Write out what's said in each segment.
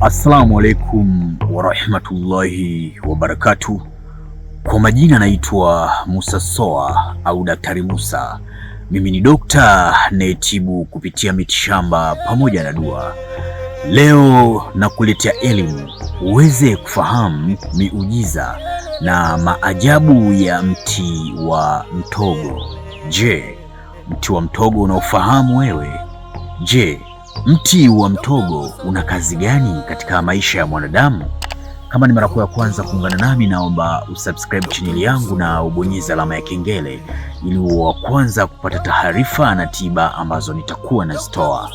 Assalamu alaikum warahmatullahi wabarakatuh. Kwa majina naitwa Musa Soa au Daktari Musa. Mimi ni dokta nayetibu kupitia mitishamba pamoja na dua. Leo nakuletea elimu uweze kufahamu miujiza na maajabu ya mti wa mtogo. Je, mti wa mtogo unaofahamu wewe? Je, mti wa mtogo una kazi gani katika maisha ya mwanadamu? Kama ni mara yako ya kwanza kuungana nami, naomba usubscribe channel yangu na ubonyeze alama ya kengele ili uwe wa kwanza kupata taarifa na tiba ambazo nitakuwa nazitoa.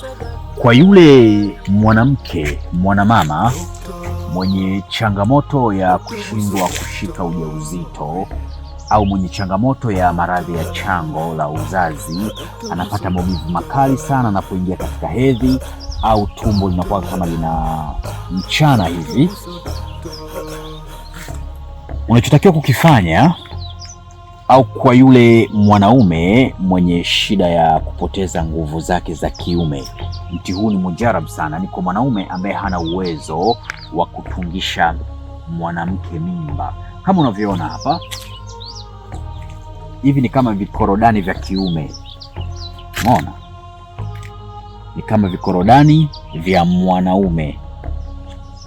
Kwa yule mwanamke, mwanamama mwenye changamoto ya kushindwa kushika ujauzito au mwenye changamoto ya maradhi ya chango la uzazi, anapata maumivu makali sana anapoingia katika hedhi au tumbo linakuwa kama lina mchana hivi, unachotakiwa kukifanya, au kwa yule mwanaume mwenye shida ya kupoteza nguvu zake za kiume, mti huu ni mujarab sana. Ni kwa mwanaume ambaye hana uwezo wa kutungisha mwanamke mimba. Kama unavyoona hapa, hivi ni kama vikorodani vya kiume. Unaona? Ni kama vikorodani vya mwanaume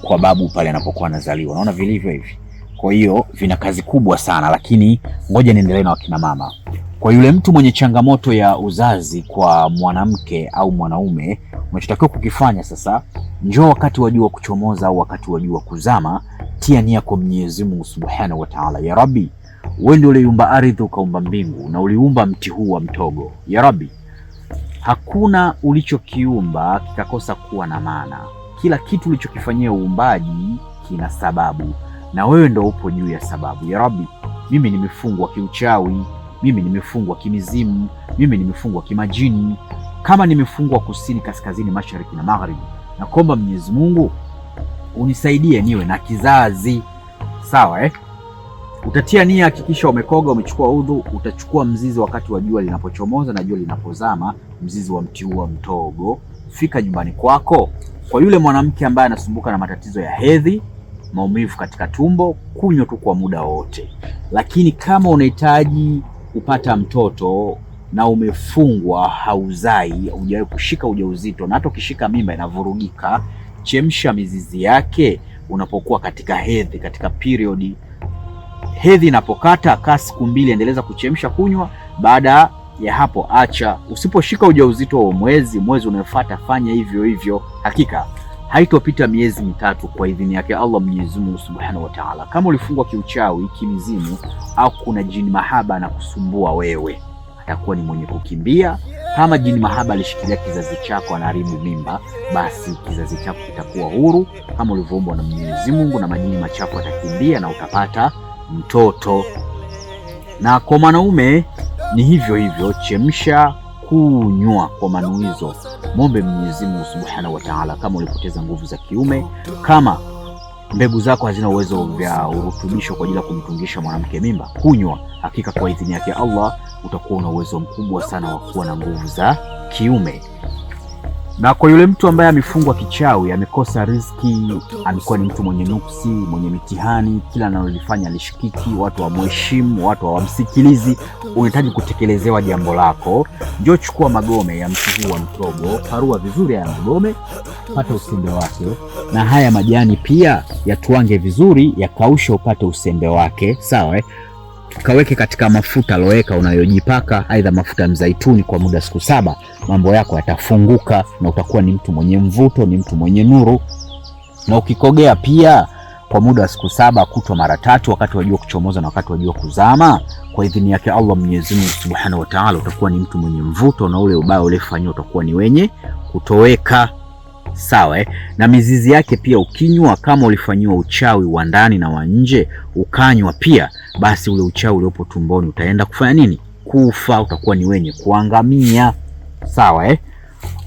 kwa babu pale anapokuwa anazaliwa. Unaona vilivyo hivi? Kwa hiyo vina kazi kubwa sana, lakini ngoja niendelee na wakina mama. Kwa yule mtu mwenye changamoto ya uzazi kwa mwanamke au mwanaume, unachotakiwa kukifanya sasa, njoo wakati wa jua kuchomoza au wakati wa jua kuzama, tia nia kwa Mwenyezi Mungu Subhanahu wa Ta'ala. Ya Rabbi, wewe ndio uliumba ardhi ukaumba mbingu na uliumba mti huu wa mtogo. Ya Rabbi, hakuna ulichokiumba kikakosa kuwa na maana. Kila kitu ulichokifanyia uumbaji kina sababu, na wewe ndio upo juu ya sababu. Ya Rabbi, mimi nimefungwa kiuchawi, mimi nimefungwa kimizimu, mimi nimefungwa kimajini, kama nimefungwa kusini, kaskazini, mashariki na magharibi, na kuomba Mwenyezi Mungu unisaidie niwe na kizazi. Sawa Utatia nia, hakikisha umekoga, umechukua udhu, utachukua mzizi wakati wa jua linapochomoza na jua linapozama, mzizi wa mti huu wa mtogo, fika nyumbani kwako. Kwa yule mwanamke ambaye anasumbuka na matatizo ya hedhi, maumivu katika tumbo, kunywa tu kwa muda wote. Lakini kama unahitaji kupata mtoto na umefungwa, hauzai, hujawahi kushika ujauzito, na hata ukishika mimba inavurugika, chemsha mizizi yake unapokuwa katika hedhi, katika period. Hedhi inapokata, kaa siku 2, endeleza kuchemsha, kunywa. Baada ya hapo acha. Usiposhika ujauzito wa mwezi unaofuata fanya hivyo hivyo. Hakika haitopita miezi 3 kwa idhini yake Allah Mwenyezi Mungu Subhanahu wa Ta'ala. Kama ulifungwa kiuchawi, kimizimu, au kuna jini mahaba na kusumbua wewe, atakuwa ni mwenye kukimbia. Kama jini mahaba alishikilia kizazi chako, anaharibu mimba, basi kizazi chako kitakuwa huru kama ulivyoumbwa na Mwenyezi Mungu, na majini machafu atakimbia na utapata mtoto. Na kwa mwanaume ni hivyo hivyo, chemsha, kunywa kwa manuizo. Muombe Mwenyezi Mungu Subhanahu wa Ta'ala. Kama ulipoteza nguvu za kiume, kama mbegu zako hazina uwezo vya urutubisho kwa ajili ya kumtungisha mwanamke mimba, kunywa. Hakika kwa idhini yake Allah utakuwa una uwezo mkubwa sana wa kuwa na nguvu za kiume. Na kwa yule mtu ambaye amefungwa kichawi, amekosa riziki, amekuwa ni mtu mwenye nuksi, mwenye mitihani, kila analolifanya alishikiki, watu hawamheshimu, watu hawamsikilizi, unahitaji kutekelezewa jambo lako, njoo chukua magome ya mti huu wa mtogo, parua vizuri haya magome, pata usembe wake, na haya majani pia yatuange vizuri, yakaushe, upate usembe wake. Sawa Kaweke katika mafuta loweka unayojipaka, aidha mafuta ya mzaituni, kwa muda siku 7, mambo yako yatafunguka na utakuwa ni mtu mwenye mvuto, ni mtu mwenye nuru. Na ukikogea pia kwa muda wa siku 7, kutwa mara 3, wakati wa jua kuchomoza na wakati wa jua kuzama, kwa idhini yake Allah Mwenyezi Mungu Subhanahu wa Ta'ala, utakuwa ni mtu mwenye mvuto na ule ubaya ulifanywa utakuwa ni wenye kutoweka. Sawa Na mizizi yake pia ukinywa, kama ulifanyiwa uchawi wa ndani na wa nje, ukanywa pia, basi ule uchawi uliopo tumboni utaenda kufanya nini? Kufa, utakuwa ni wenye kuangamia. Sawa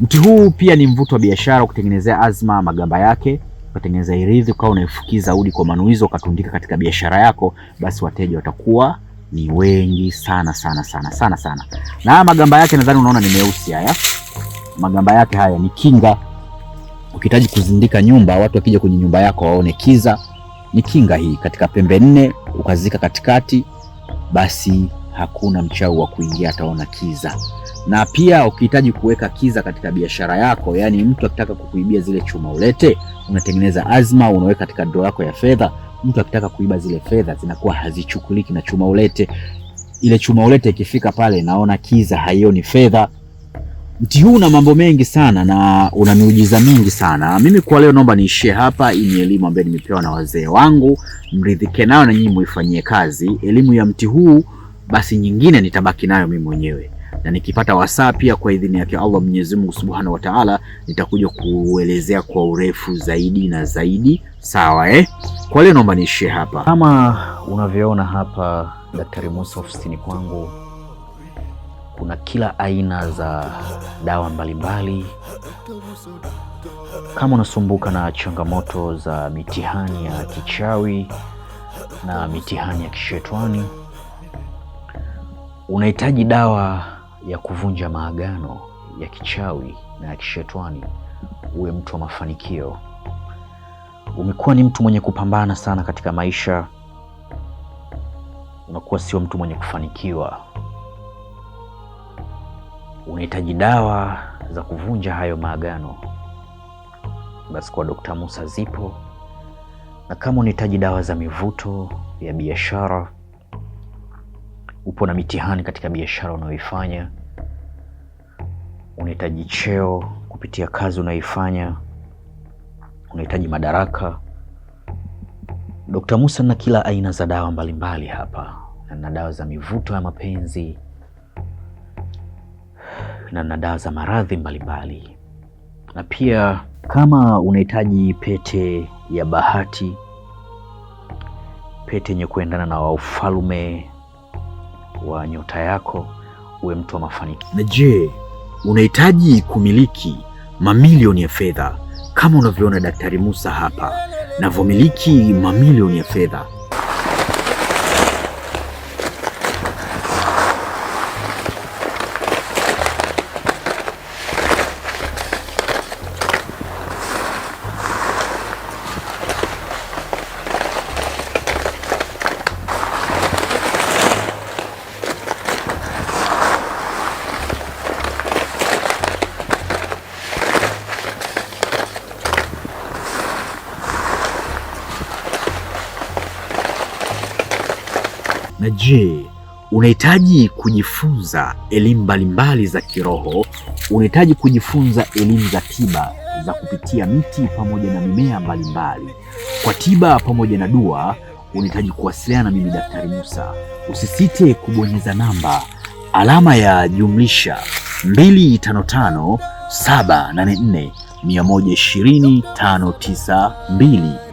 Mti huu pia ni mvuto wa biashara, kutengenezea azma, magamba yake, ukatengeneza irithi, ukawa unaifukiza udi kwa manuizo, ukatundika katika biashara yako, basi wateja watakuwa ni wengi sana sana sana sana sana. Na haya magamba yake nadhani unaona ni meusi haya. Magamba yake haya ni kinga. Ukihitaji kuzindika nyumba, watu wakija kwenye nyumba yako waone kiza, ni kinga hii katika pembe 4 ukazika katikati, basi hakuna mchawi wa kuingia ataona kiza. Na pia ukihitaji kuweka kiza katika biashara yako, yani mtu akitaka kukuibia zile chuma ulete, unatengeneza azma, unaweka katika draw yako ya fedha. Mtu akitaka kuiba zile fedha zinakuwa hazichukuliki na chuma ulete. Ile chuma ulete ikifika pale naona kiza, haioni fedha. Mti huu una mambo mengi sana na una miujiza mingi sana. Mimi kwa leo naomba niishie hapa. Hii ni elimu ambayo nimepewa na wazee wangu, mridhike nayo na nyinyi muifanyie kazi. Elimu ya mti huu basi nyingine nitabaki nayo mimi mwenyewe, na nikipata wasaa pia kwa idhini yake Allah Mwenyezi Mungu Subhanahu wa Ta'ala nitakuja kuelezea kwa urefu zaidi na zaidi. Sawa Kwa leo naomba niishie hapa. Kama unavyoona hapa Daktari Musa ofisini kwangu, kuna kila aina za dawa mbalimbali. Kama unasumbuka na changamoto za mitihani ya kichawi na mitihani ya kishetwani, unahitaji dawa ya kuvunja maagano ya kichawi na ya kishetwani, uwe mtu wa mafanikio, umekuwa ni mtu mwenye kupambana sana katika maisha, unakuwa sio mtu mwenye kufanikiwa, unahitaji dawa za kuvunja hayo maagano, basi kwa Dr. Musa zipo. Na kama unahitaji dawa za mivuto ya biashara, upo na mitihani katika biashara unayoifanya, unahitaji cheo kupitia kazi unayoifanya, unahitaji madaraka, Dr. Musa na kila aina za dawa mbalimbali hapa. Na dawa za mivuto ya mapenzi, na dawa za maradhi mbalimbali. Na pia kama unahitaji pete ya bahati, pete yenye kuendana na ufalme wa nyota yako, uwe mtu wa mafanikio. Na je, unahitaji kumiliki mamilioni ya fedha kama unavyoona Daktari Musa hapa navyomiliki mamilioni ya fedha? Na je, unahitaji kujifunza elimu mbalimbali za kiroho? Unahitaji kujifunza elimu za tiba za kupitia miti pamoja na mimea mbalimbali kwa tiba pamoja na dua? Unahitaji kuwasiliana na mimi Daktari Musa, usisite kubonyeza namba alama ya jumlisha 255 784 120 592